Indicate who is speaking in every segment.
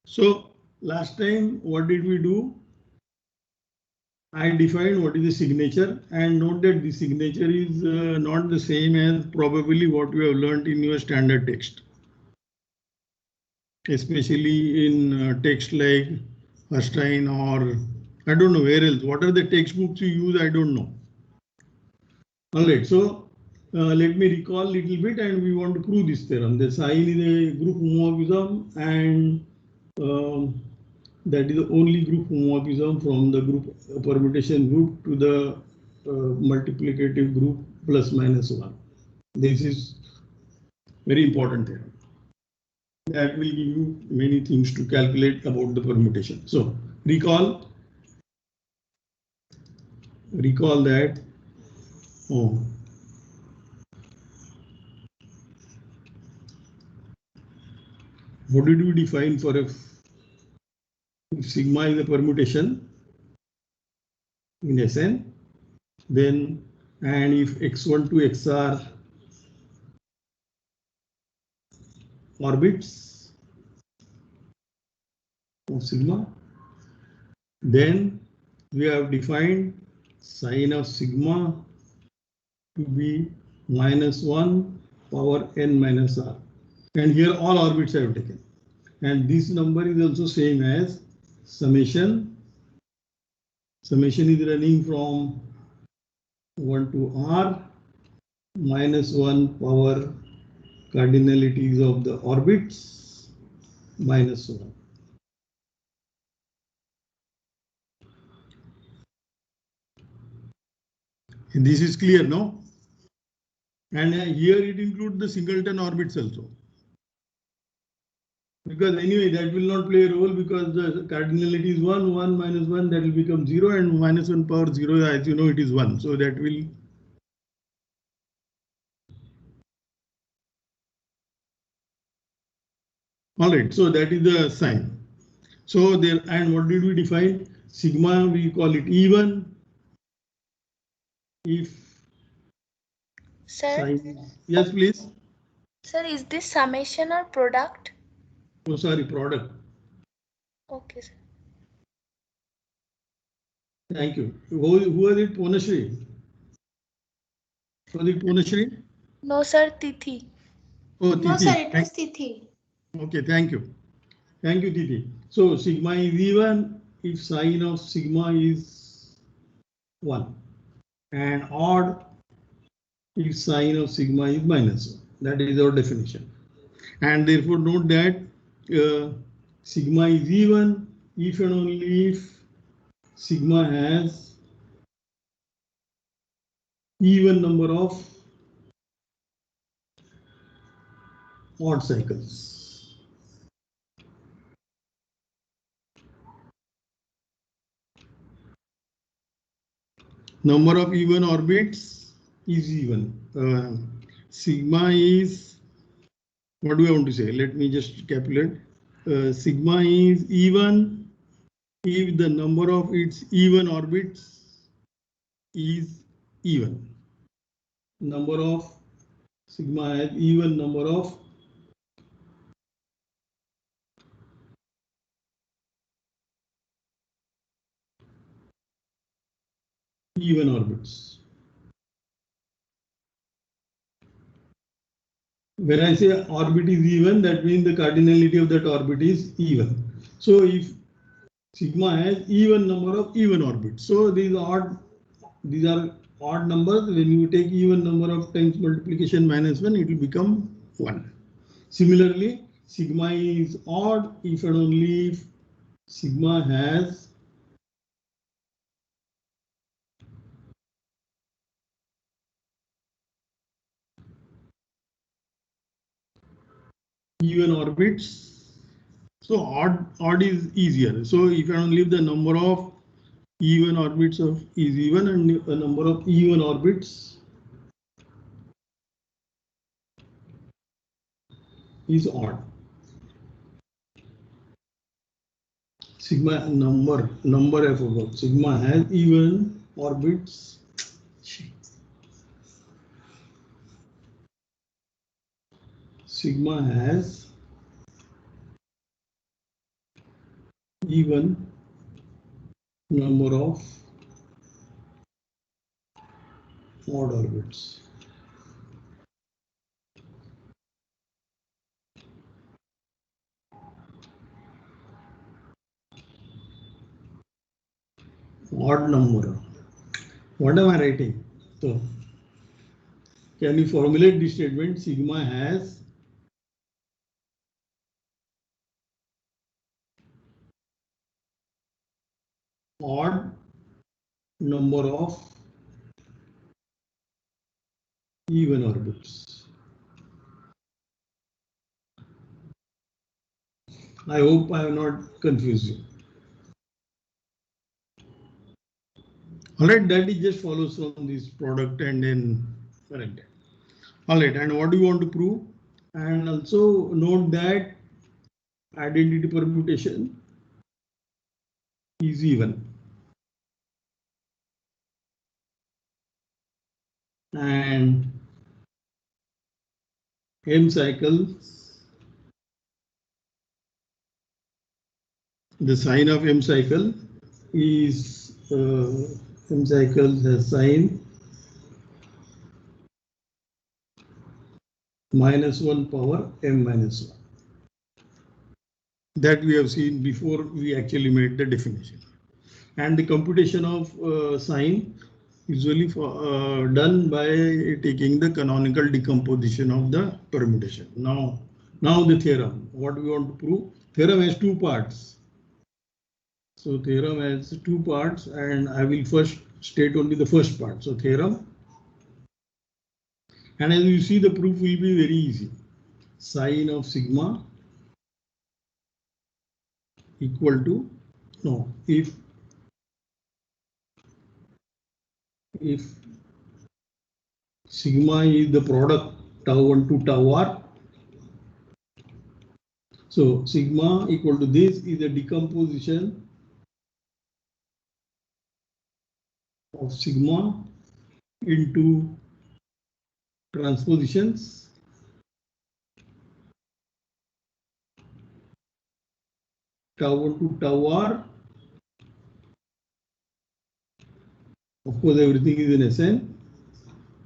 Speaker 1: So last time, what did we do? I defined what is the signature, and note that the signature is not the same as probably what you have learned in your standard text, especially in text like Herstein or I don't know where else. What are the textbooks you use? I don't know. All right, so let me recall a little bit, and we want to prove this theorem. The sign is a group homomorphism, and that is the only group homomorphism from the group permutation group to the multiplicative group plus minus 1. This is very important theorem. That will give you many things to calculate about the permutation. So recall that. Oh, what did we define for if sigma is a permutation in Sn, then and if x1 to xr orbits of sigma, then we have defined sine of sigma to be -1 power n minus r. And here all orbits I have taken. And this number is also same as summation. Summation is running from 1 to r -1 power cardinalities of the orbits -1. And this is clear now. And here it includes the singleton orbits also. Because anyway, that will not play a role because the cardinality is 1, 1 minus 1, that will become 0, and -1 power 0, as you know, it is 1. So that will. All right, so that is the sign. So there, and what did we define? Sigma, we call it even. If.
Speaker 2: Sir?
Speaker 1: Sign, yes, please.
Speaker 2: Sir, is this summation or product?
Speaker 1: Oh, sorry, product.
Speaker 2: Okay, sir.
Speaker 1: Thank you. Who was it? Purnashri? Was it Purnashri?
Speaker 2: No, sir, Tithi.
Speaker 1: Oh, Tithi.
Speaker 3: No, sir, it was Tithi.
Speaker 1: Okay, thank you. Thank you, Tithi. So sigma is even if sine of sigma is 1, and odd if sine of sigma is -1. That is our definition. And therefore note that sigma is even if and only if sigma has even number of odd cycles. Number of even orbits is even. Sigma is, what do I want to say? Let me just calculate. Sigma is even if the number of its even orbits is even. Number of sigma has even number of even orbits. When I say orbit is even, that means the cardinality of that orbit is even. So if sigma has even number of even orbits, so these are odd numbers. When you take even number of times multiplication -1, it will become 1. Similarly, sigma is odd if and only if sigma has even orbits. So odd is easier. So if and only if the number of even orbits is even and a number of even orbits is odd. Sigma number I forgot. Sigma has even orbits. Sigma has even number of odd orbits. Odd number. What am I writing? So, can you formulate this statement? Sigma has odd number of even orbits. I hope I have not confused you. All right, that it just follows from this product and then correct. All right, and what do you want to prove? And also note that identity permutation is even. And M cycles, the sign of M cycle is M cycles has sign -1 power M -1. That we have seen before we actually made the definition. And the computation of sign usually done by taking the canonical decomposition of the permutation. Now the theorem. What we want to prove? Theorem has two parts. So theorem has two parts, and I will first state only the first part. So theorem, and as you see, the proof will be very easy. Sine of sigma equal to if sigma is the product tau 1 to tau r. So sigma equal to this is a decomposition of sigma into transpositions tau 1 to tau r. Of course, everything is in Sn.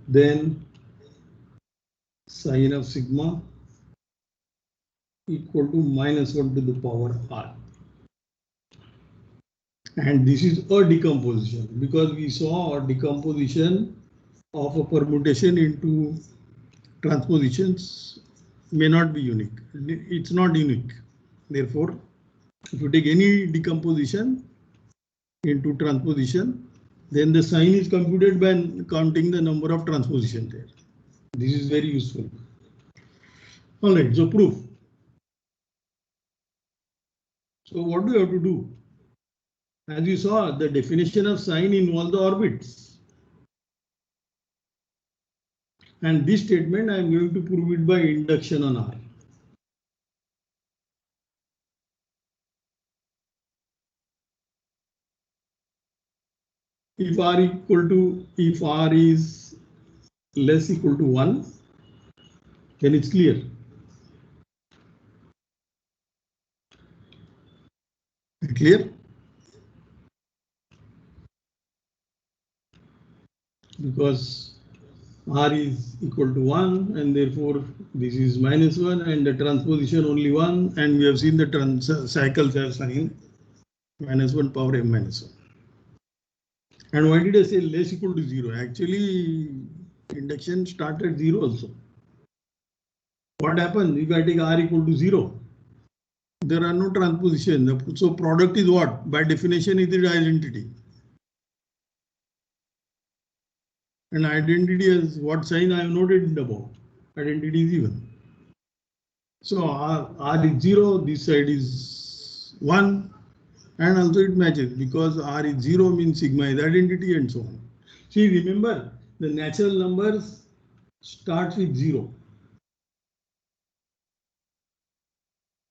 Speaker 1: Then sine of sigma equal to -1 to the power r. And this is a decomposition because we saw a decomposition of a permutation into transpositions may not be unique. It's not unique. Therefore, if you take any decomposition into transposition, then the sign is computed by counting the number of transpositions there. This is very useful. All right, so proof. So what do you have to do? As you saw, the definition of sign involves the orbits. And this statement I am going to prove it by induction on R. If R is less equal to 1, then it's clear. Clear? Because R is equal to 1 and therefore this is -1 and the transposition only 1, and we have seen the cycles have sign -1 power M -1. And why did I say less equal to 0? Actually, induction starts at 0 also. What happens if I take R equal to 0? There are no transpositions. So product is what? By definition, it is identity. And identity is what sign I have noted above. Identity is even. So R is 0, this side is 1, and also it matches because R is 0 means sigma is identity and so on. See, remember the natural numbers starts with 0.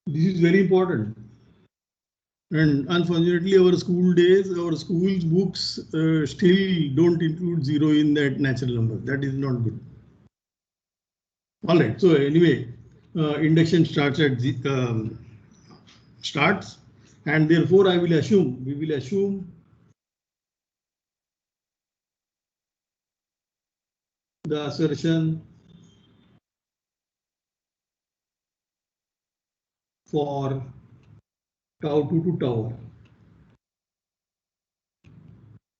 Speaker 1: This is very important. And unfortunately, our school's books still don't include 0 in that natural number. That is not good. All right. So anyway, induction starts at starts, And therefore we will assume the assertion for tau 2 to tau 1.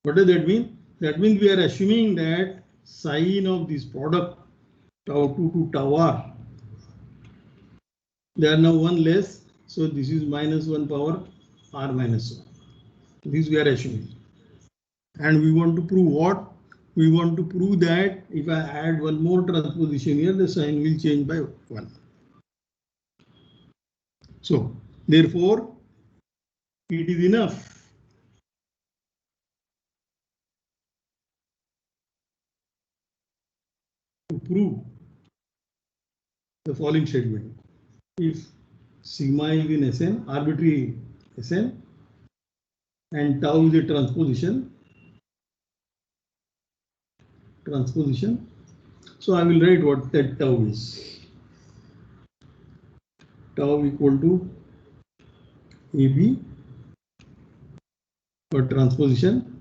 Speaker 1: What does that mean? That means we are assuming that sign of this product tau 2 to tau r, they are now 1 less, so this is minus 1 power r minus 1. This we are assuming. And we want to prove what? We want to prove that if I add one more transposition here, the sign will change by 1. So, therefore, it is enough to prove the following statement. If sigma is in Sn, arbitrary Sn, and tau is a transposition, so I will write what that tau is. Tau equal to AB for transposition,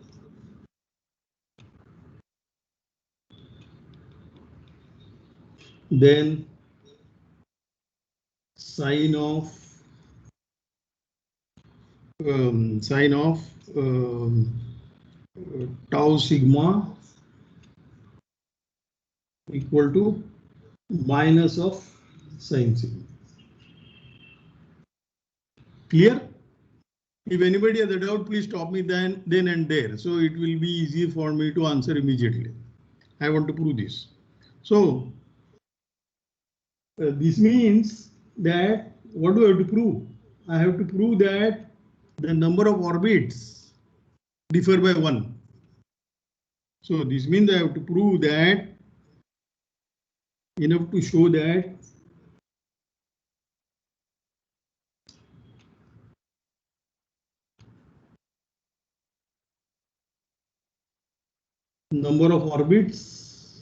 Speaker 1: then sine of tau sigma equal to minus of sine sigma. Clear? If anybody has a doubt, please stop me then and there. So it will be easy for me to answer immediately. I want to prove this. So this means that what do I have to prove? I have to prove that the number of orbits differ by 1. So this means I have to prove that enough to show that number of orbits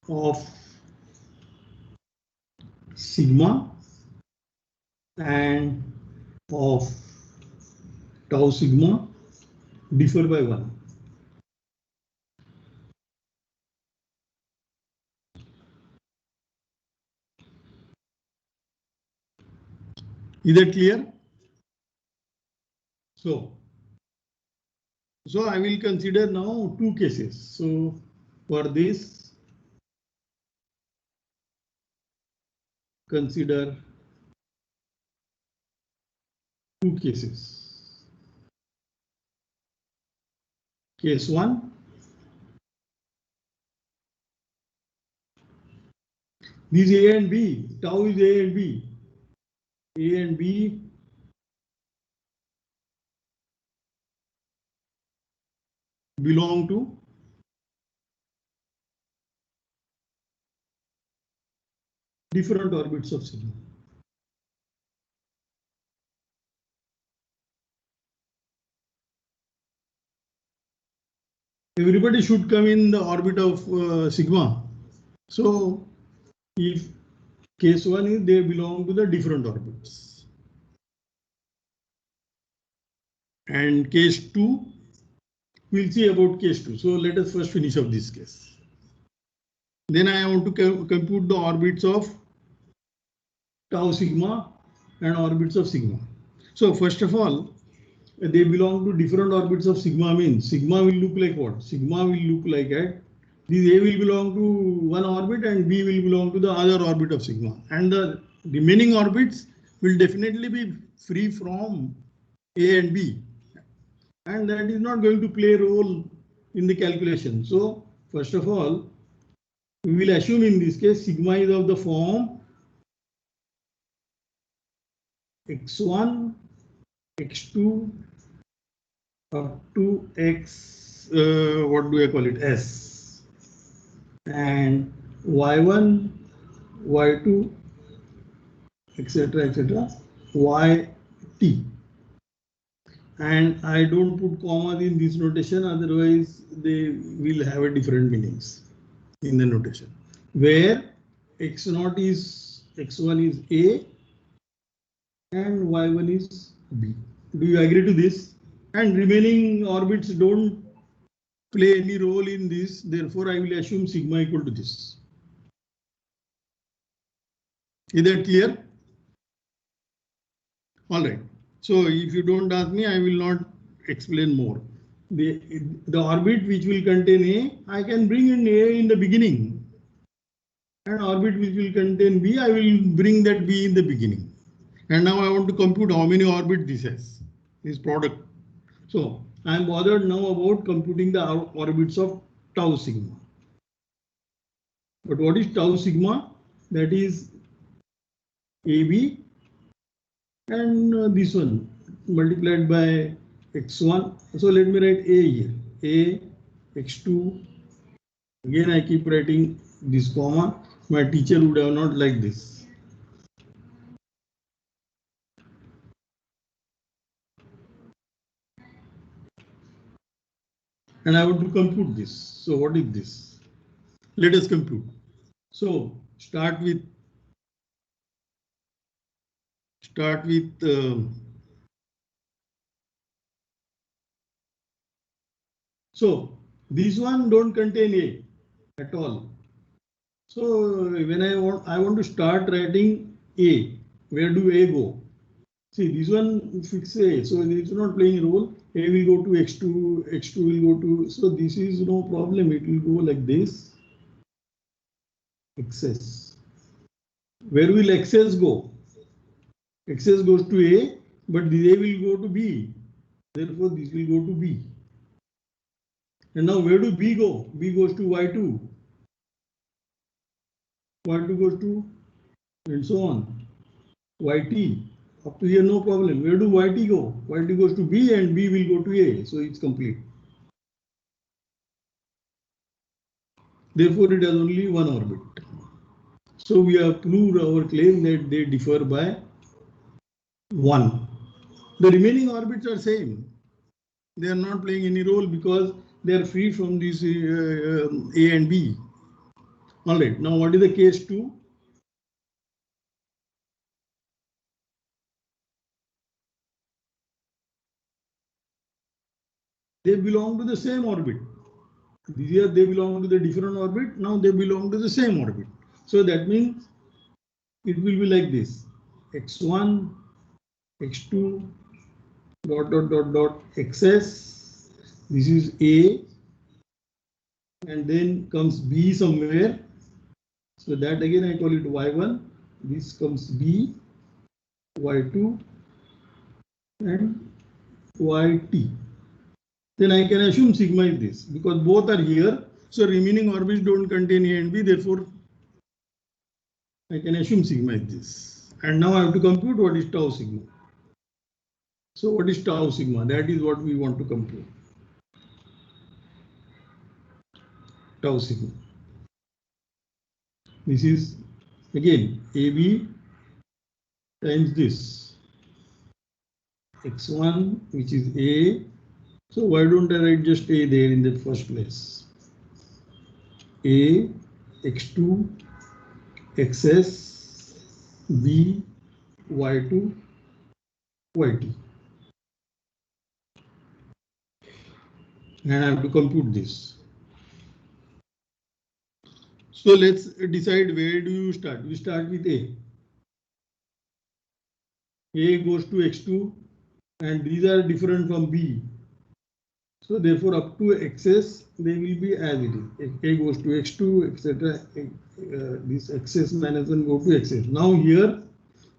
Speaker 1: of sigma and of tau sigma differ by 1. Is that clear? So I will consider now 2 cases. So for this, consider 2 cases. Case 1, these A and B, tau is A and B. A and B belong to different orbits of sigma. Everybody should come in the orbit of sigma. So if case 1 is they belong to the different orbits. And case 2, we'll see about case 2. So let us first finish up this case. Then I want to compute the orbits of tau sigma and orbits of sigma. So first of all, they belong to different orbits of sigma means sigma will look like what? Sigma will look like at this A will belong to one orbit and B will belong to the other orbit of sigma. And the remaining orbits will definitely be free from A and B. And that is not going to play a role in the calculation. So first of all, we will assume in this case sigma is of the form x1, x2 up to x, what do I call it, s, and y1, y2, etc., yt. And I don't put commas in this notation, otherwise they will have a different meanings. in the notation, where x0 is x1 is A and y1 is B. Do you agree to this? And remaining orbits don't play any role in this. Therefore, I will assume sigma equal to this. Is that clear? All right. So if you don't ask me, I will not explain more. The orbit which will contain A, I can bring in A in the beginning. And orbit which will contain B, I will bring that B in the beginning. And now I want to compute how many orbits this has, this product. So I am bothered now about computing the orbits of tau sigma. But what is tau sigma? That is AB and this one multiplied by x1. So let me write A here. A, x2. Again, I keep writing this comma. My teacher would have not liked this. And I want to compute this. So what is this? Let us compute. So start with so this one don't contain A at all. So when I want to start writing A, where do A go? See, this one fix A, so it is not playing a role. A will go to x2, x2 will go to, so this is no problem. It will go like this. Excess. Where will excess go? Excess goes to A, but the A will go to B. Therefore, this will go to B. And now where do B go? B goes to y2. Y2 goes to, and so on. YT. Up to here, no problem. Where do YT go? YT goes to B and B will go to A. So it's complete. Therefore, it has only one orbit. So we have proved our claim that they differ by 1. The remaining orbits are same. They are not playing any role because they are free from this A and B. All right. Now, what is the case 2? They belong to the same orbit. Here they belong to the different orbit. Now they belong to the same orbit. So that means it will be like this: x1, x2, dot dot dot dot xs. This is A, and then comes B somewhere. So that again I call it y1. This comes B, y2, and yt. Then I can assume sigma is this because both are here. So remaining orbits don't contain A and B. Therefore, I can assume sigma is this. And now I have to compute what is tau sigma. So what is tau sigma? That is what we want to compute. Tau sigma. This is again AB times this x1, which is A. So why don't I write just A there in the first place? A, x2, xs, B, y2, yt. And I have to compute this. So let's decide where do you start. We start with A. A goes to x2 and these are different from B. So therefore up to xs they will be as it is. A goes to x2, etc. This xs minus 1 go to xs. Now here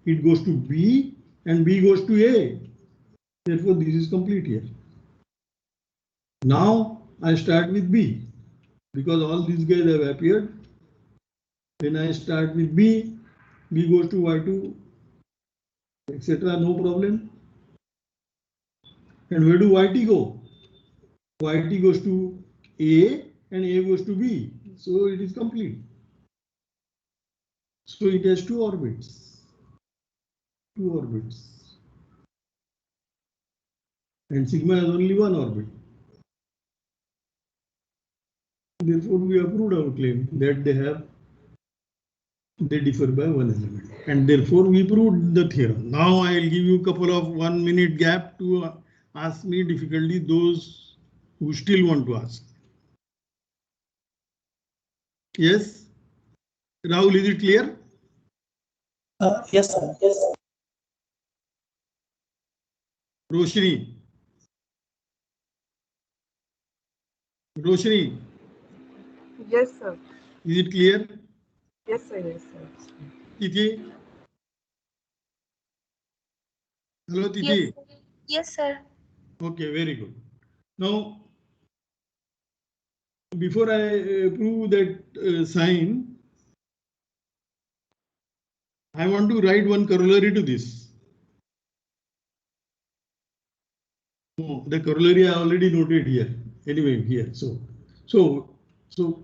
Speaker 1: it goes to B and B goes to A. Therefore this is complete here. Now I start with B because all these guys have appeared. Then I start with B. B goes to y2, etc. No problem. And where do yt go? Yt goes to A and A goes to B. So it is complete. So it has two orbits. Two orbits. And sigma has only one orbit. Therefore, we approved our claim that they differ by one element, and therefore we proved the theorem. Now I will give you a couple of 1 minute gap to ask me difficulty, those who still want to ask. Yes, Rahul, is it clear?
Speaker 3: Yes, sir. Yes, sir.
Speaker 1: Roshni. Roshni,
Speaker 4: Yes, sir.
Speaker 1: is it clear?
Speaker 4: Yes, sir. Yes, sir.
Speaker 1: Tithi? Hello,
Speaker 2: Yes,
Speaker 1: Tithi.
Speaker 2: sir. Yes, sir.
Speaker 1: Okay, very good. Now, before I prove that sign, I want to write one corollary to this. Oh, the corollary I already noted here. Anyway, here. So,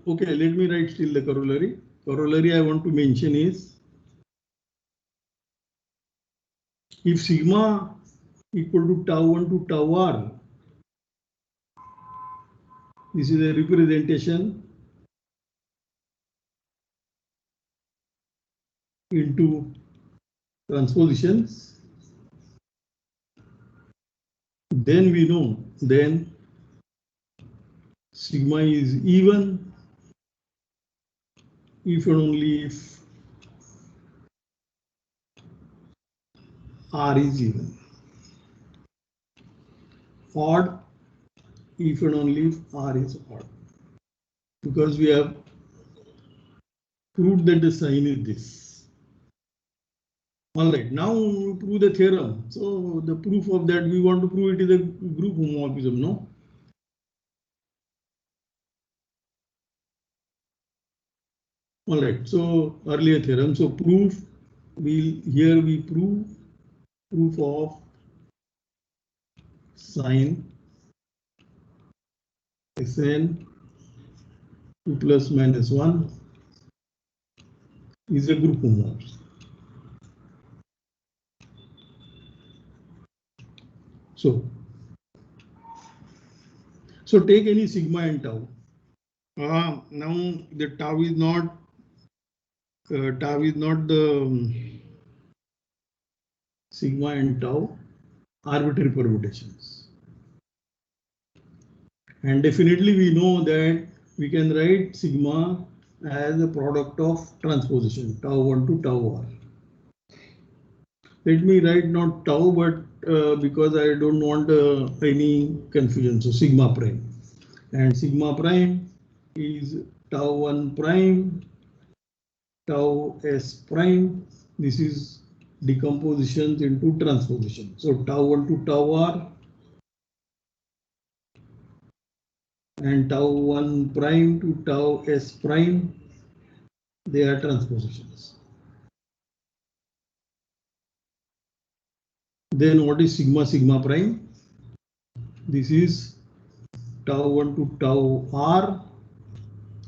Speaker 1: okay, let me write still the corollary. Corollary I want to mention is if sigma equal to tau 1 to tau r, this is a representation into transpositions, then we know then sigma is even if and only if r is even, odd if and only if r is odd, because we have proved that the sign is this. All right, now we prove the theorem. So the proof of that, we want to prove it is a group homomorphism, no? All right, so earlier theorem. So proof, here we proof of sine Sn 2 plus minus 1 is a group homomorphism. So take any sigma and tau. Now the tau is not the sigma and tau arbitrary permutations. And definitely we know that we can write sigma as a product of transposition, tau 1 to tau r. Let me write not tau, but because I don't want any confusion, so sigma prime. And sigma prime is tau 1 prime, tau s prime. This is decompositions into transposition. So tau 1 to tau r and tau 1 prime to tau s prime, they are transpositions. Then what is sigma sigma prime? This is tau 1 to tau r,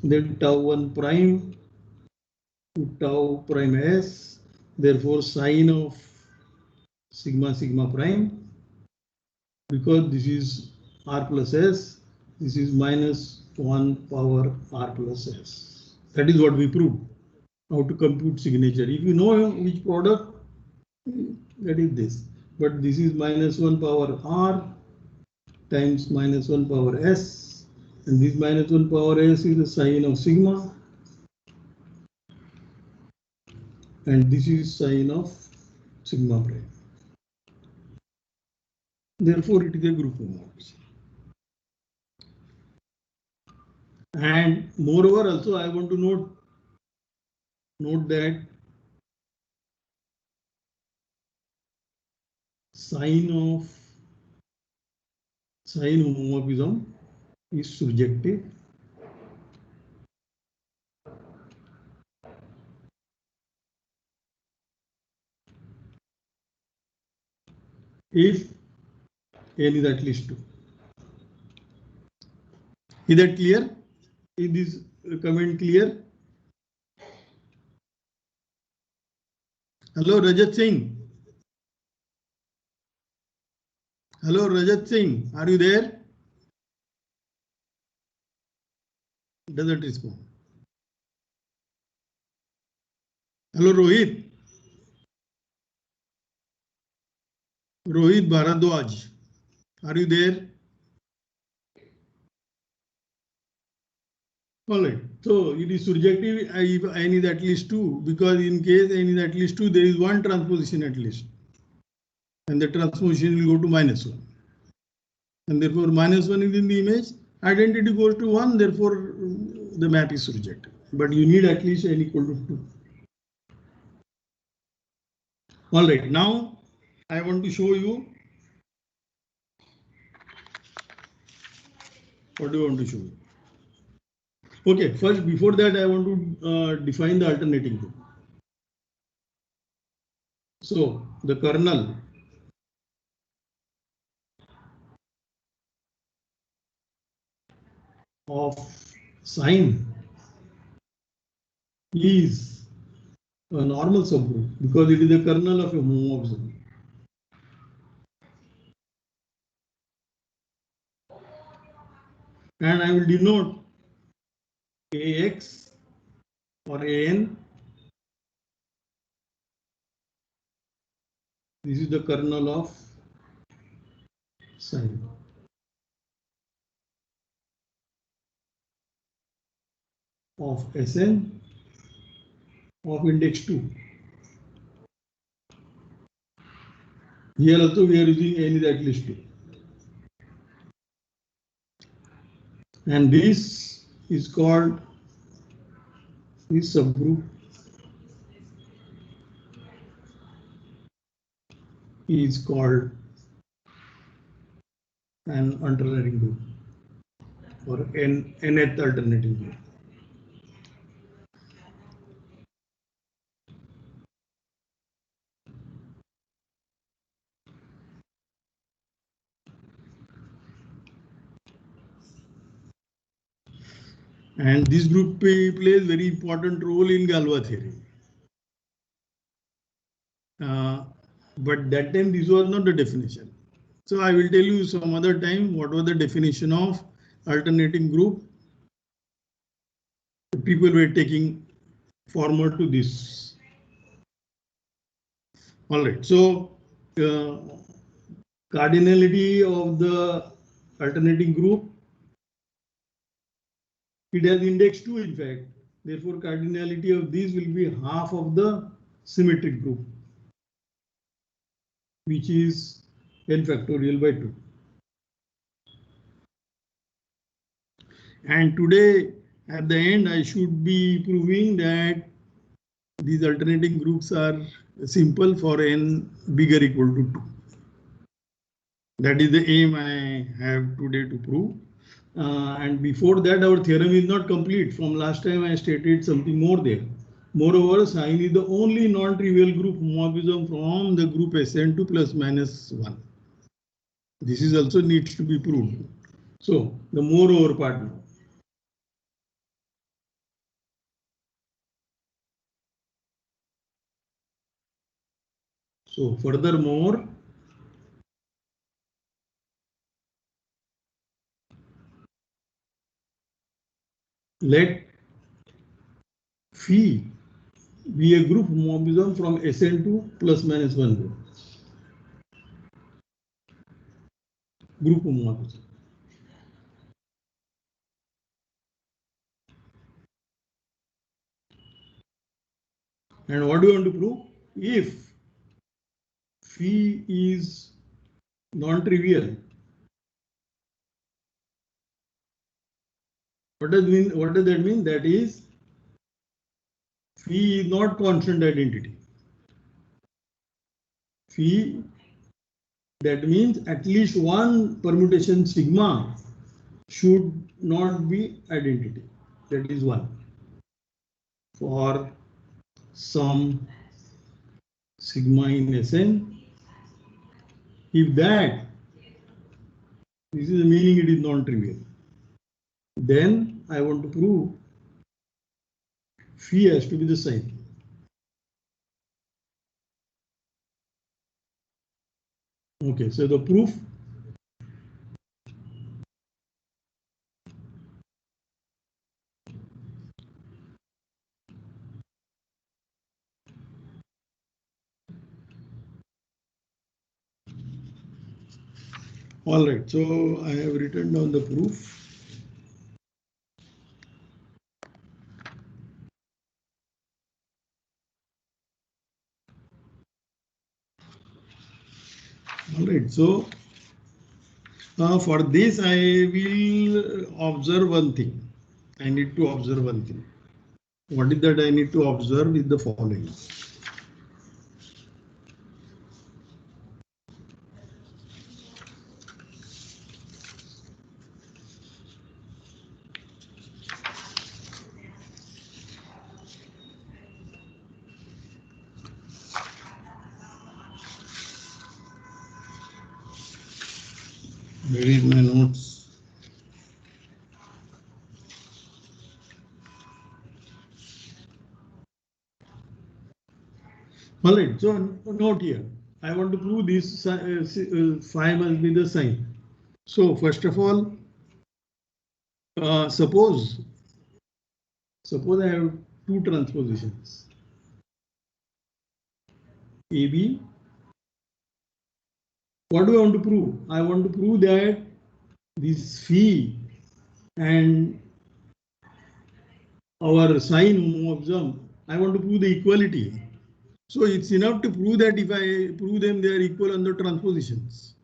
Speaker 1: then tau 1 prime to tau prime s. Therefore, sign of sigma sigma prime, because this is r plus s, this is minus 1 power r plus s. That is what we proved. How to compute signature. If you know which product, that is this. But this is minus 1 power r times minus 1 power s, and this minus 1 power s is the sign of sigma, and this is sign of sigma prime. Therefore, it is a group homomorphism. And moreover, also I want to note that sign homomorphism is surjective if n is at least 2. Is that clear? Is this comment clear? Hello, Rajat Singh. Hello, Rajat Singh. Are you there? Doesn't respond. Hello, Rohit. Rohit Bharadwaj. Are you there? All right. So it is surjective if n is at least 2, because in case n is at least 2, there is one transposition at least. And the transposition will go to -1. And therefore -1 is in the image. Identity goes to 1, therefore the map is surjective. But you need at least n equal to 2. All right. Now I want to show you. What do you want to show you? Okay, first, before that, I want to define the alternating group. So the kernel of sine is a normal subgroup because it is the kernel of a homomorphism. And I will denote AX or AN. This is the kernel of sine. Of Sn of index 2. Here also we are using n is at least 2. And this is called this subgroup is called an alternating group or nth alternating group. And this group plays very important role in Galois theory. But that time this was not the definition. So I will tell you some other time what was the definition of alternating group. People were taking forward to this. All right. So cardinality of the alternating group, it has index 2 in fact. Therefore, cardinality of these will be half of the symmetric group, which is n factorial by 2. And today, at the end, I should be proving that these alternating groups are simple for n bigger equal to 2. That is the aim I have today to prove. And before that, our theorem is not complete. From last time, I stated something more there. Moreover, sine is the only non-trivial group homomorphism from the group Sn to plus minus 1. This is also needs to be proved. So the moreover part now. So furthermore, let phi be a group homomorphism from Sn to plus minus 1 group. Group homomorphism. And what do you want to prove? If phi is non-trivial, what does that mean? That is, phi is not constant identity. Phi, that means at least one permutation sigma should not be identity. That is 1. For some sigma in Sn, if that, this is the meaning it is non-trivial, then I want to prove phi has to be the same. Okay, so the proof All right, so I have written down the proof. All right, so for this I will observe one thing. I need to observe one thing. What is that I need to observe is the following. Where is my notes? All right, so note here. I want to prove this phi must be the sign. So first of all, suppose I have two transpositions. AB. What do I want to prove? I want to prove that this phi and our sine homomorphism, I want to prove the equality. So it's enough to prove that if I prove them, they are equal on the transpositions.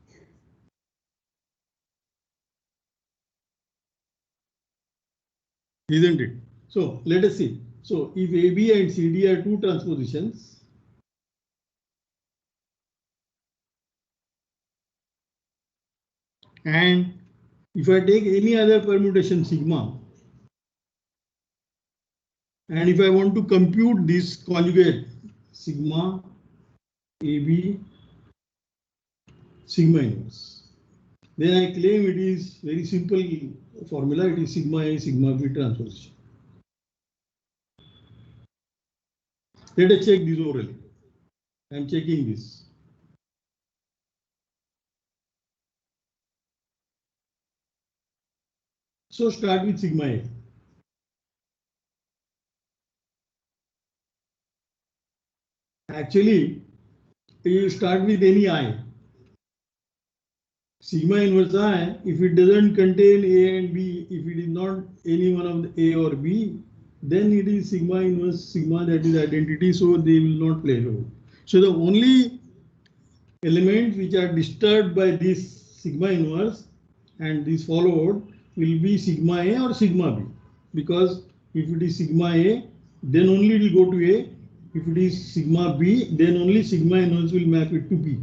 Speaker 1: Isn't it? So let us see. So if AB and CD are two transpositions, and if I take any other permutation sigma, and if I want to compute this conjugate sigma AB sigma inverse, then I claim it is very simple formula. It is sigma A sigma B transposition. Let us check this orally. I am checking this. So start with sigma A. Actually, you start with any I. Sigma inverse I, if it doesn't contain A and B, if it is not any one of the A or B, then it is sigma inverse sigma, that is identity, so they will not play a role. So the only elements which are disturbed by this sigma inverse and this followed will be sigma A or sigma B, because if it is sigma A, then only it will go to A. If it is sigma B, then only sigma inverse will map it to B.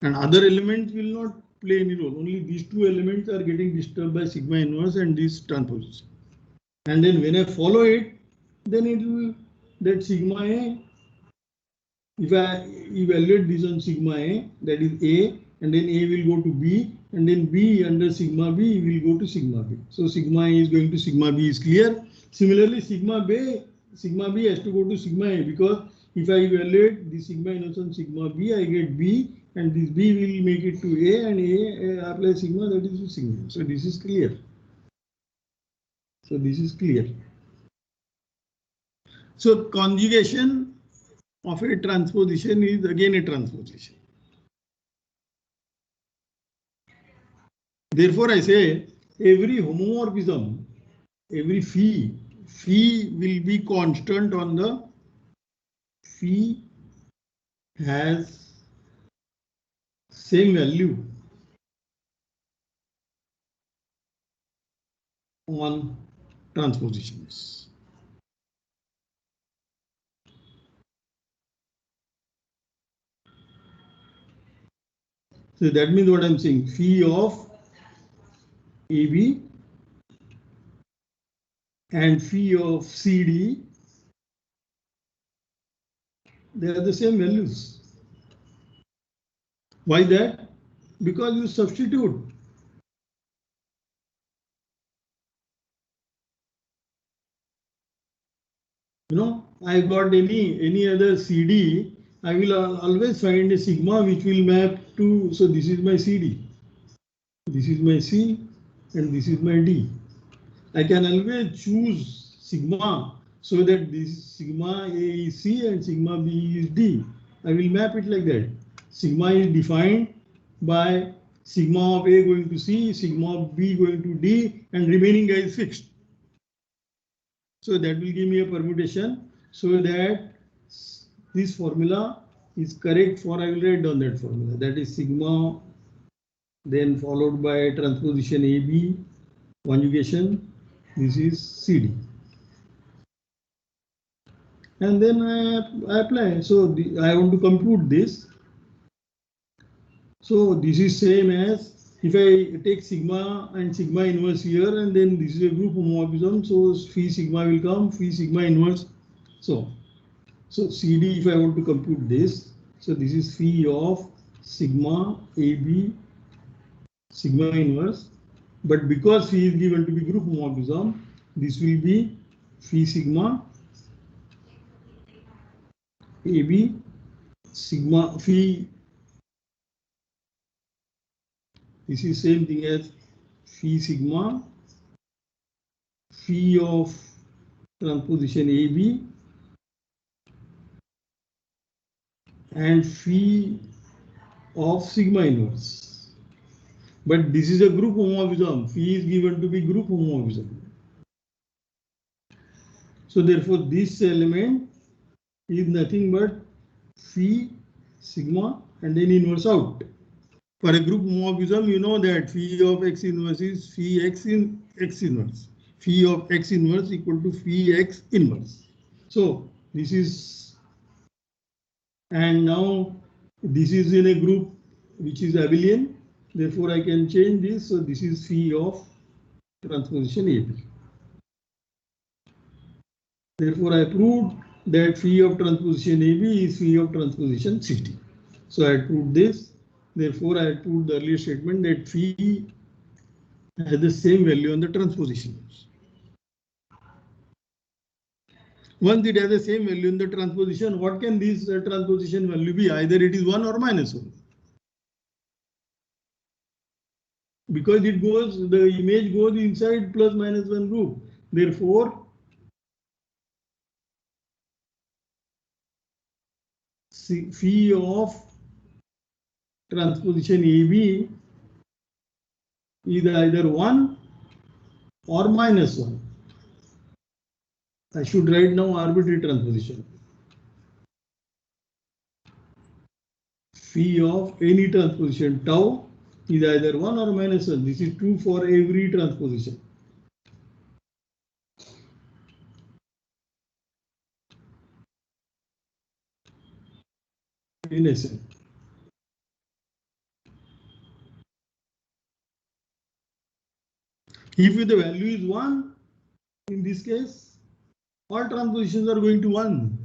Speaker 1: And other elements will not play any role. Only these two elements are getting disturbed by sigma inverse and this transposition. And then when I follow it, then it will, that sigma A, if I evaluate this on sigma A, that is A, and then A will go to B, and then B under sigma B will go to sigma B. So sigma A is going to sigma B is clear. Similarly, sigma B has to go to sigma A, because if I evaluate the sigma inverse on sigma B, I get B, and this B will make it to A, and A apply sigma, that is sigma. So this is clear. So this is clear. So conjugation of a transposition is again a transposition. Therefore, I say every homomorphism, every phi will be constant on the phi has same value on transpositions. So that means what I'm saying, phi of AB and phi of CD, they are the same values. Why that? Because you substitute. You know, I got any other CD, I will always find a sigma which will map to, so this is my CD, this is my C, and this is my D. I can always choose sigma so that this sigma A is C and sigma B is D. I will map it like that. Sigma is defined by sigma of A going to C, sigma of B going to D, and remaining guy is fixed. So that will give me a permutation so that this formula is correct for, I will write down that formula. That is sigma, then followed by transposition AB, conjugation, this is CD. And then I apply. So I want to compute this. So this is same as if I take sigma and sigma inverse here, and then this is a group homomorphism. So phi sigma will come, phi sigma inverse. So CD, if I want to compute this, so this is phi of sigma AB sigma inverse. But because phi is given to be group homomorphism, this will be phi sigma AB sigma phi. This is same thing as phi sigma phi of transposition AB and phi of sigma inverse. But this is a group homomorphism. Phi is given to be group homomorphism. So therefore, this element is nothing but phi sigma and then inverse out. For a group homomorphism, you know that phi of x inverse is phi x in x inverse. Phi of x inverse equal to phi x inverse. So this is, and now this is in a group which is abelian. Therefore, I can change this. So this is phi of transposition AB. Therefore, I proved that phi of transposition AB is phi of transposition CD. So I proved this. Therefore, I proved the earlier statement that phi has the same value on the transpositions. Once it has the same value in the transposition, what can this transposition value be? Either it is 1 or minus 1. Because it goes, the image goes inside plus minus 1 group. Therefore, phi of transposition AB is either 1 or minus 1. I should write now arbitrary transposition. Phi of any transposition tau is either 1 or minus 1. This is true for every transposition. In essence. If the value is 1, in this case, all transpositions are going to 1.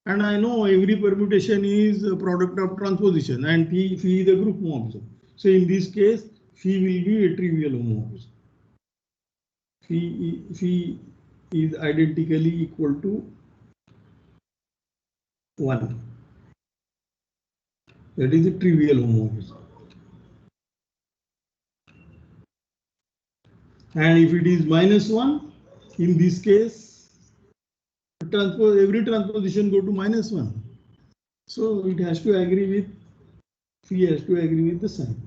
Speaker 1: And I know every permutation is a product of transposition and phi is a group homomorphism. So in this case, phi will be a trivial homomorphism. Phi is identically equal to 1. That is a trivial homomorphism. And if it is minus 1, in this case, every transposition go to minus 1. So it has to agree with, phi has to agree with the sign.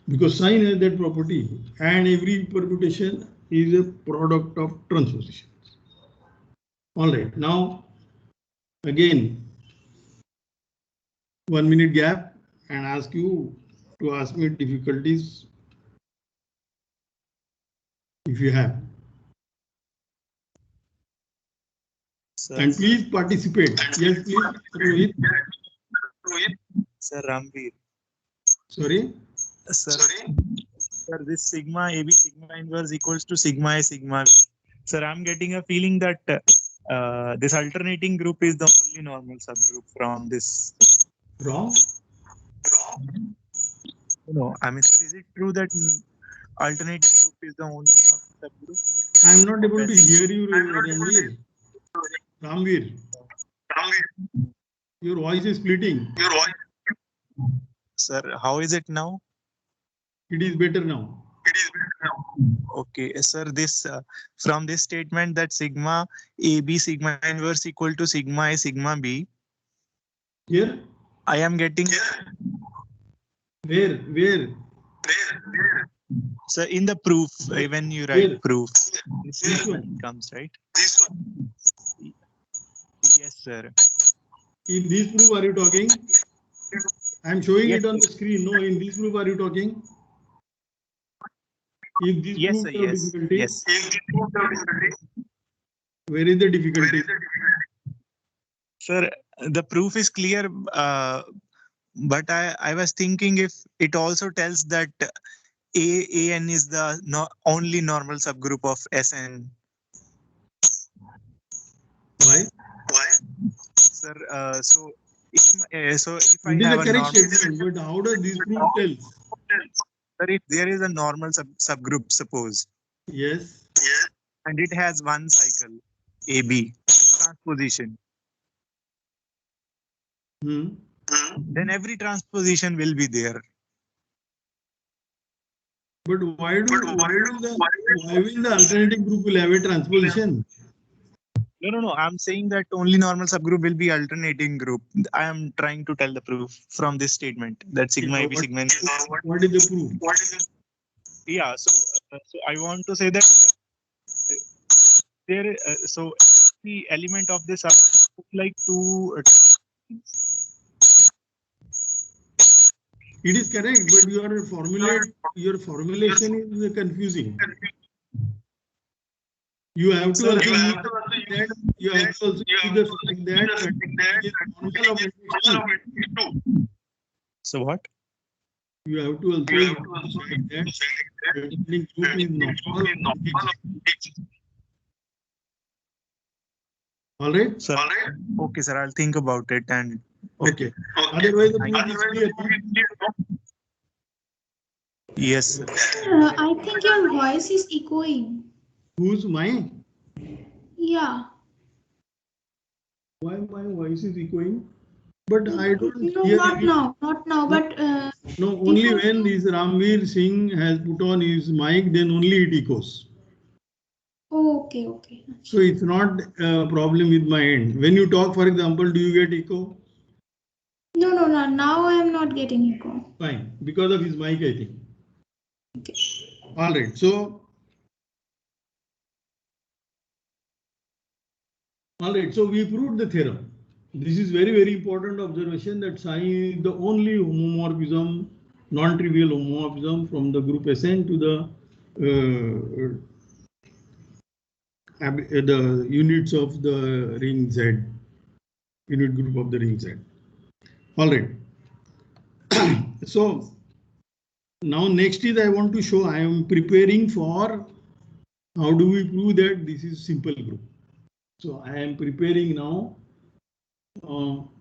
Speaker 1: Because sign has that property and every permutation is a product of transpositions. All right, now again 1 minute gap and ask you to ask me difficulties if you have.
Speaker 5: Sir,
Speaker 1: And please participate. Yes, please. Rohit.
Speaker 5: Sir Ramveer.
Speaker 1: Sorry.
Speaker 5: Sir, this sigma AB sigma inverse equals to sigma A sigma B. Sir, I'm getting a feeling that this alternating group is the only normal subgroup from this.
Speaker 1: Wrong.
Speaker 5: No, I mean, sir, is it true that alternating group is the only subgroup?
Speaker 1: I am not able to hear you, Ranveer. Ramveer. Your voice is splitting.
Speaker 5: Sir, how is it now?
Speaker 1: It is better now.
Speaker 5: Okay, sir, this from this statement that sigma AB sigma inverse equal to sigma A sigma B,
Speaker 1: Here.
Speaker 5: I am getting
Speaker 1: Where?
Speaker 5: So in the proof, when you
Speaker 1: Where?
Speaker 5: write proof,
Speaker 1: This one.
Speaker 5: comes, right? Yes, sir.
Speaker 1: In this proof are you talking? I'm showing
Speaker 5: Yes,
Speaker 1: it on the screen. No, in this proof are you talking? If this
Speaker 5: Yes,
Speaker 1: proof
Speaker 5: sir.
Speaker 1: have
Speaker 5: Yes.
Speaker 1: difficulty,
Speaker 5: Yes.
Speaker 1: where is the difficulty?
Speaker 5: Sir, the proof is clear, but I was thinking if it also tells that AN is the only normal subgroup of SN.
Speaker 1: Why?
Speaker 5: Sir, so if I
Speaker 1: It is
Speaker 5: have
Speaker 1: a
Speaker 5: a
Speaker 1: correct
Speaker 5: normal,
Speaker 1: statement, but how does this proof tell?
Speaker 5: sir, if there is a normal subgroup, suppose,
Speaker 1: Yes.
Speaker 5: and it has one cycle, AB, transposition,
Speaker 1: Hmm.
Speaker 5: then every transposition will be there.
Speaker 1: But why will the alternating group will have a transposition?
Speaker 5: No. I'm saying that only normal subgroup will be alternating group. I am trying to tell the proof from this statement that sigma AB, sigma N.
Speaker 1: What is the proof?
Speaker 5: Yeah. So I want to say that there. So the element of this are like two.
Speaker 1: It is correct, but your formulation is confusing. You have to also use that. You have to also use the fact that is normal of index 2.
Speaker 5: So what?
Speaker 1: You have to also use the fact that alternating group is normal of index 2. All right?
Speaker 5: Sir. Okay, sir. I'll think about it and.
Speaker 1: Okay. Otherwise, the proof is clear.
Speaker 5: Yes, sir.
Speaker 6: I think your voice is echoing.
Speaker 1: Who's mine?
Speaker 6: Yeah.
Speaker 1: Why my voice is echoing? But I don't
Speaker 6: No,
Speaker 1: hear
Speaker 6: not
Speaker 1: any-
Speaker 6: now. Not now. But
Speaker 1: No, only
Speaker 6: before-
Speaker 1: when this Ramveer Singh has put on his mic, then only it echoes.
Speaker 6: Oh, okay.
Speaker 1: So it's not a problem with my end. When you talk, for example, do you get echo?
Speaker 6: No. Now I am not getting echo.
Speaker 1: Fine, because of his mic, I think.
Speaker 6: Okay.
Speaker 1: All right. So we proved the theorem. This is very, very important observation that psi is the only homomorphism, non-trivial homomorphism from the group Sn to the units of the ring Z, unit group of the ring Z. All right. So now next is I want to show I am preparing for how do we prove that this is simple group. So I am preparing now.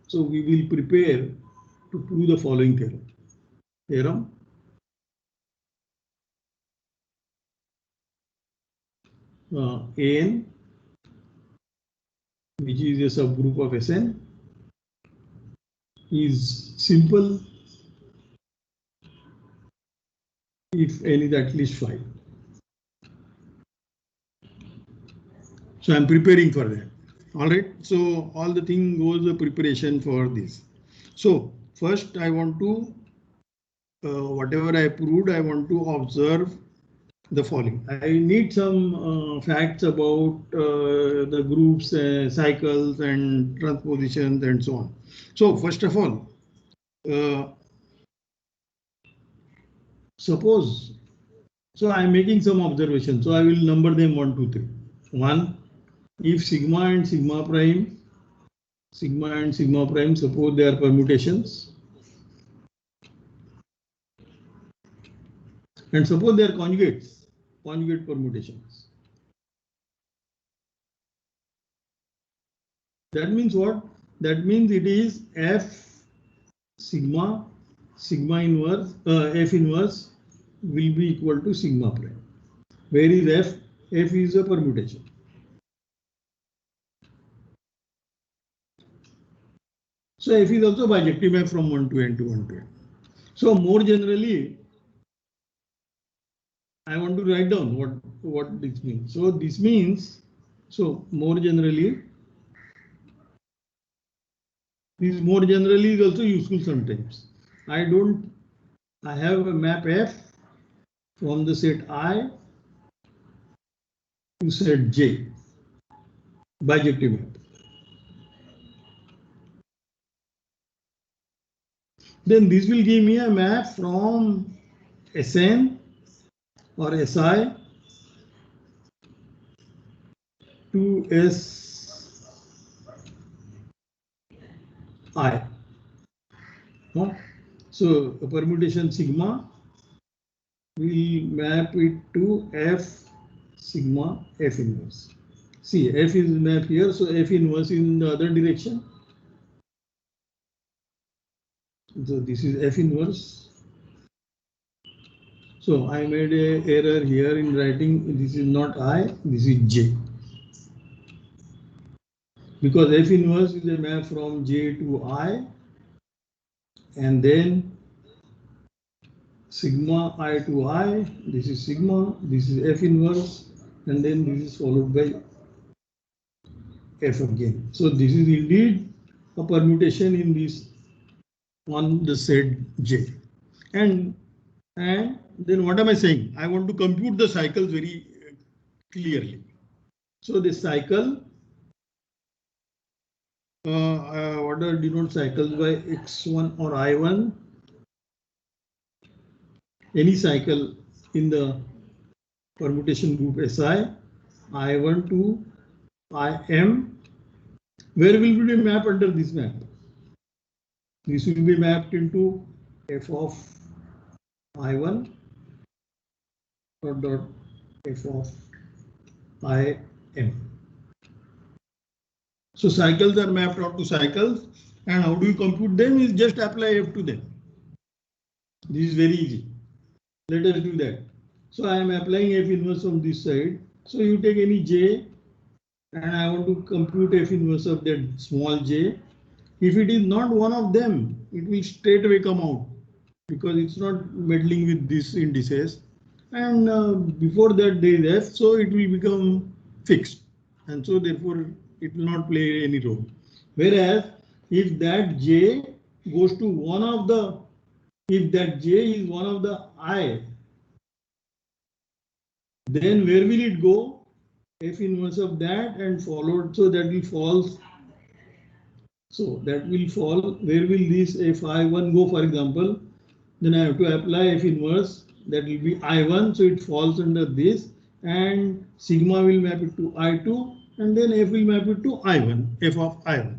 Speaker 1: So we will prepare to prove the following theorem. An, which is a subgroup of Sn, is simple if n is at least 5. So I'm preparing for that. All right. So all the thing goes the preparation for this. So first I want to whatever I proved, I want to observe the following. I need some facts about the groups, cycles, and transpositions, and so on. So first of all, suppose. So I am making some observations. So I will number them 1, 2, 3. 1. If sigma and sigma prime, suppose they are permutations, and suppose they are conjugates, conjugate permutations. That means what? That means it is F sigma inverse, F inverse will be equal to sigma prime. Where is F? F is a permutation. So F is also bijective map from 1 to n to 1 to n. So more generally, I want to write down what this means. So this means, so more generally, this more generally is also useful sometimes. I don't I have a map F from the set I to set J, bijective map. Then this will give me a map from Sn or Si to Si. So a permutation sigma will map it to F sigma F inverse. See, F is mapped here, so F inverse is in the other direction. So this is F inverse. So I made a error here in writing. This is not I, this is J. Because F inverse is a map from J to I, and then sigma I to I, this is sigma, this is F inverse, and then this is followed by F again. So this is indeed a permutation in this on the set J. And then what am I saying? I want to compute the cycles very clearly. So this cycle, what are denote cycles by X1 or I1? Any cycle in the permutation group Si, I1 to Im, where will be mapped under this map? This will be mapped into f of I1 dot f of Im. So cycles are mapped out to cycles, and how do you compute them? Is just apply f to them. This is very easy. Let us do that. So I am applying f inverse from this side. So you take any j, and I want to compute f inverse of that small j. If it is not one of them, it will straight away come out because it's not meddling with these indices. And before that there is f, so it will become fixed, and so therefore it will not play any role. Whereas if that j goes to one of the, if that j is one of the I, then where will it go? F inverse of that and followed, so that will fall. So that will fall. Where will this fi1 go, for example? Then I have to apply f inverse, that will be I1, so it falls under this, and sigma will map it to I2, and then f will map it to I1, f of I1.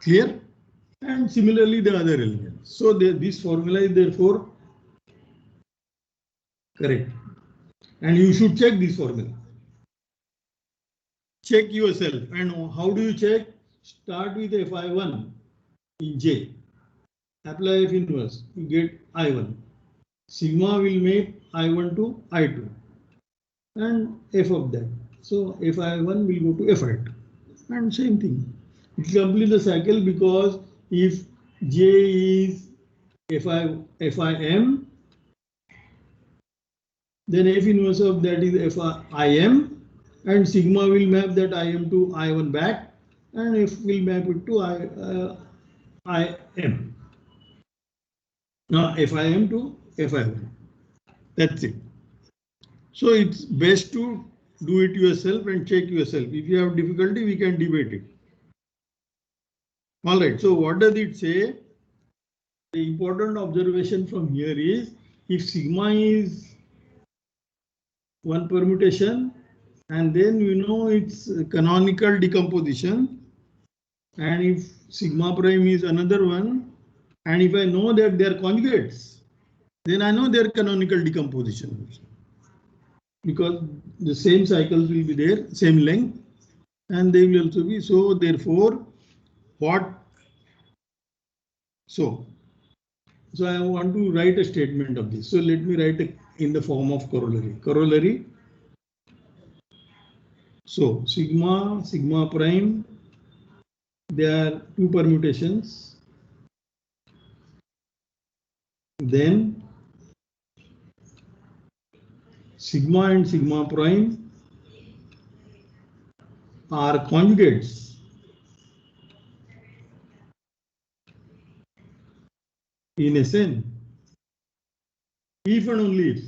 Speaker 1: Clear? And similarly the other elements. So this formula is therefore correct. And you should check this formula. Check yourself. And how do you check? Start with fi1 in J. Apply f inverse. You get I1. Sigma will make I1 to I2. And f of that. So fi1 will go to fi2. And same thing. It will complete the cycle, because if J is FIM, then f inverse of that is FIM, and sigma will map that IM to I1 back, and f will map it to IM. Now FIM to FI1. That's it. So it's best to do it yourself and check yourself. If you have difficulty, we can debate it. All right. So what does it say? The important observation from here is, if sigma is one permutation, and then you know its canonical decomposition, and if sigma prime is another one, and if I know that they are conjugates, then I know their canonical decomposition also, because the same cycles will be there, same length, and they will also be. So therefore, what? So I want to write a statement of this. So let me write it in the form of corollary. Corollary. So sigma prime, there are two permutations. Then sigma and sigma prime are conjugates in Sn, if and only if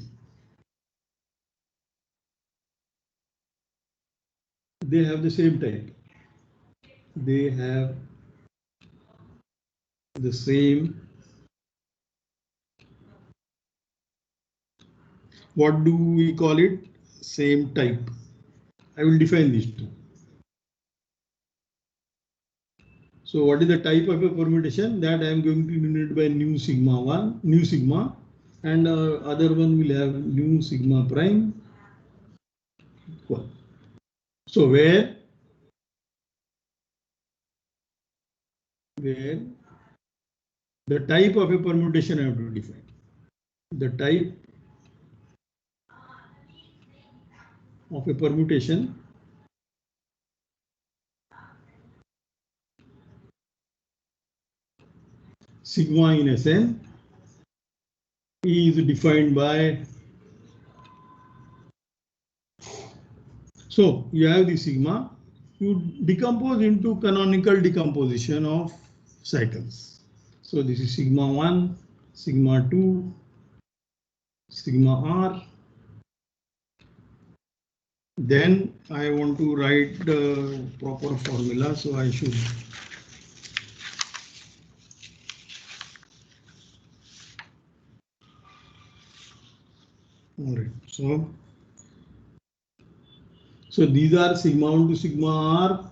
Speaker 1: they have the same type. They have the same, what do we call it? Same type. I will define these two. So what is the type of a permutation? That I am going to denote by nu sigma 1, nu sigma, and other one will have nu sigma prime equal. So where the type of a permutation I have to define. The type of a permutation sigma in Sn is defined by, so you have the sigma, you decompose into canonical decomposition of cycles. So this is sigma 1, sigma 2, sigma r. Then I want to write the proper formula, so I should all right. So these are sigma 1 to sigma r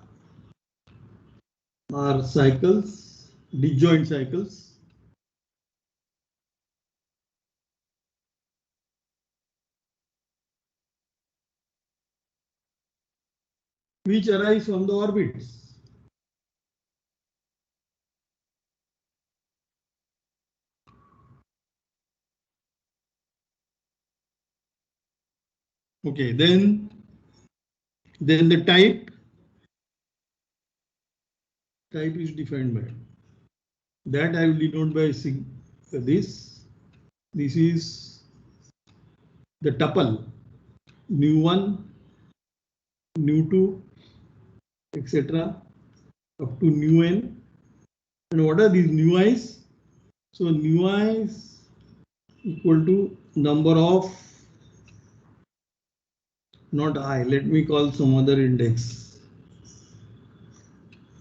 Speaker 1: are cycles, disjoint cycles. Which arise from the orbits. Okay, then the type is defined by that. I will denote by this. This is the tuple nu 1, nu 2, etc. up to nu n. And what are these nu i's? So nu i's equal to number of, not I, let me call some other index.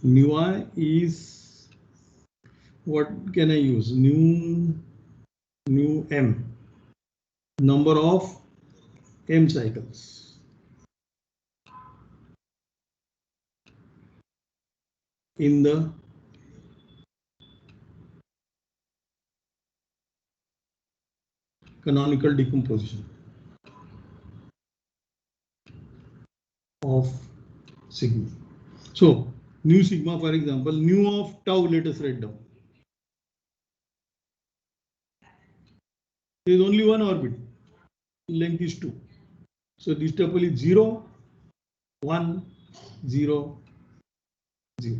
Speaker 1: Nu I is, what can I use? Nu m, number of m cycles. In the canonical decomposition of sigma. So nu sigma, for example, nu of tau, let us write down. There is only one orbit, length is 2. So this tuple is 0, 1, 0, 0.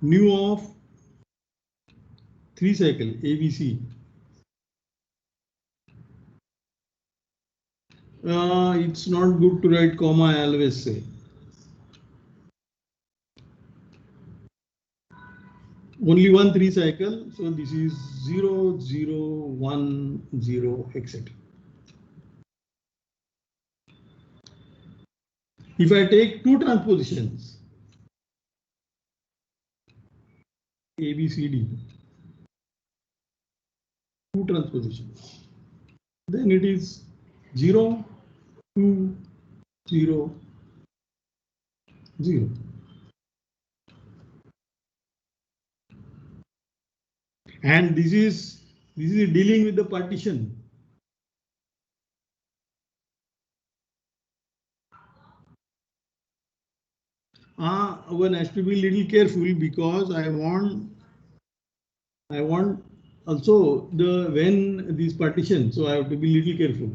Speaker 1: Nu of 3 cycle ABC. It's not good to write comma, I always say. Only one 3 cycle, so this is 0, 0, 1, 0, etc. If I take two transpositions, A, B, C, D, two transpositions, then it is 0, 2, 0, 0. And this is dealing with the partition. One has to be little careful because I want also when these partitions, so I have to be little careful.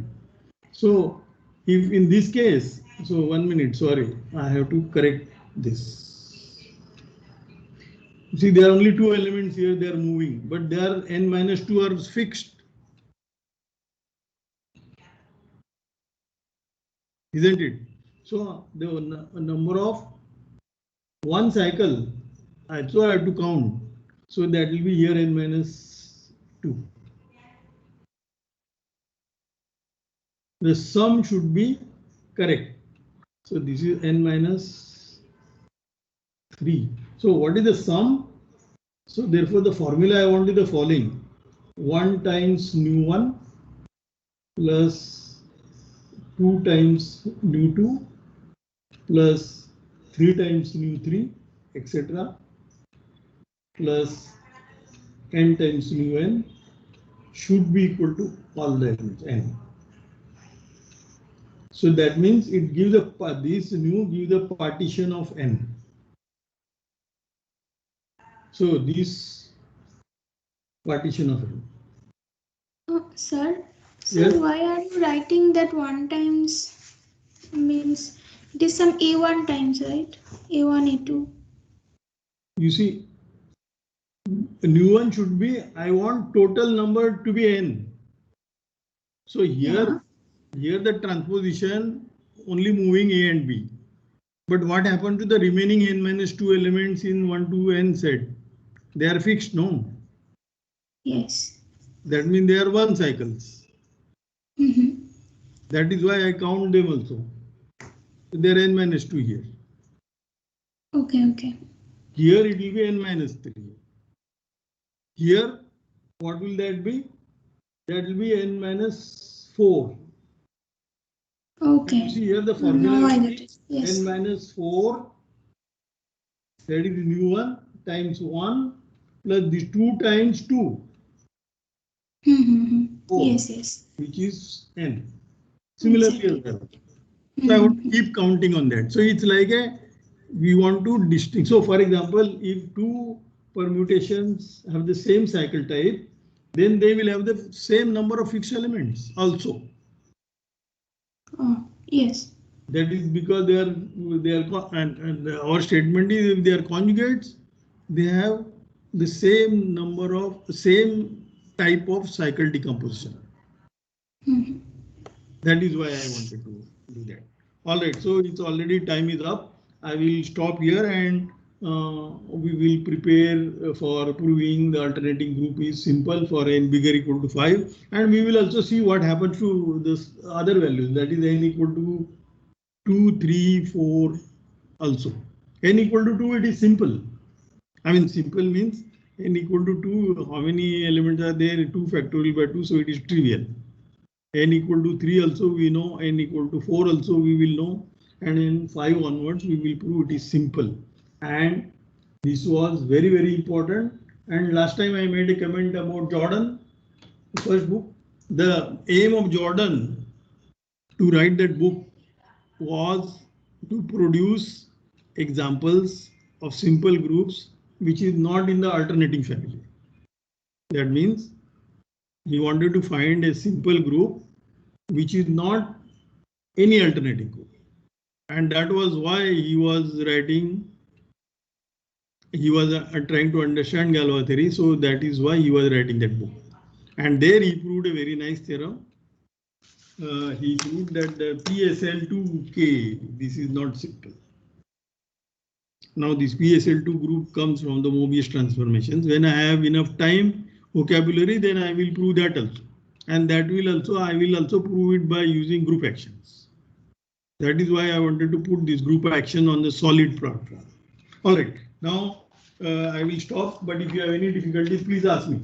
Speaker 1: So if in this case, so 1 minute, sorry, I have to correct this. See, there are only two elements here, they are moving, but they are n minus 2 are fixed. Isn't it? So the number of one cycle, so I have to count. So that will be here n minus 2. The sum should be correct. So this is n minus 3. So what is the sum? So therefore the formula I want is the following: 1 times nu1 plus 2 times nu2 plus 3 times nu3, etc. plus n times nu n should be equal to all the elements n. So that means it gives this nu gives the partition of n. So this partition of n.
Speaker 6: Sir,
Speaker 1: Yes.
Speaker 6: why are you writing that 1 times means it is some A1 times, right? A1, A2.
Speaker 1: You see, nu1 should be, I want total number to be n. So here the transposition only moving A and B. But what happened to the remaining n minus 2 elements in 1 to n set? They are fixed, no?
Speaker 6: Yes.
Speaker 1: That means they are one cycles. That is why I count them also. There are n minus 2 here.
Speaker 6: Okay.
Speaker 1: Here it will be n minus 3. Here, what will that be? That will be n minus 4.
Speaker 6: Okay.
Speaker 1: You see here the formula
Speaker 6: Now I
Speaker 1: will
Speaker 6: got
Speaker 1: be
Speaker 6: it. Yes.
Speaker 1: n minus 4, that is nu1 times 1 plus the 2 times 2. 4,
Speaker 6: Yes.
Speaker 1: which is n. Similarly as
Speaker 6: Exactly.
Speaker 1: well. So I want to keep counting on that. So it's like we want to distinguish. So for example, if two permutations have the same cycle type, then they will have the same number of fixed elements also.
Speaker 6: Yes.
Speaker 1: That is because they are and our statement is if they are conjugates, they have the same number of same type of cycle decomposition. That is why I wanted to do that. All right, so it's already time is up. I will stop here and we will prepare for proving the alternating group is simple for n bigger equal to 5, and we will also see what happens to this other values, that is n equal to 2, 3, 4 also. N equal to 2, it is simple. I mean simple means n equal to 2, how many elements are there? 2 factorial by 2, so it is trivial. N equal to 3 also we know, n equal to 4 also we will know, and in 5 onwards we will prove it is simple. And this was very important. And last time I made a comment about Jordan, first book. The aim of Jordan to write that book was to produce examples of simple groups which is not in the alternating family. That means he wanted to find a simple group which is not any alternating group. And that was why he was writing, he was trying to understand Galois theory. So that is why he was writing that book. And there he proved a very nice theorem. He proved that the PSL2K, this is not simple. Now this PSL2 group comes from the Mobius transformations. When I have enough time, vocabulary, then I will prove that also. And that will also, I will also prove it by using group actions. That is why I wanted to put this group action on the solid plot form. All right, now I will stop, but if you have any difficulties, please ask me.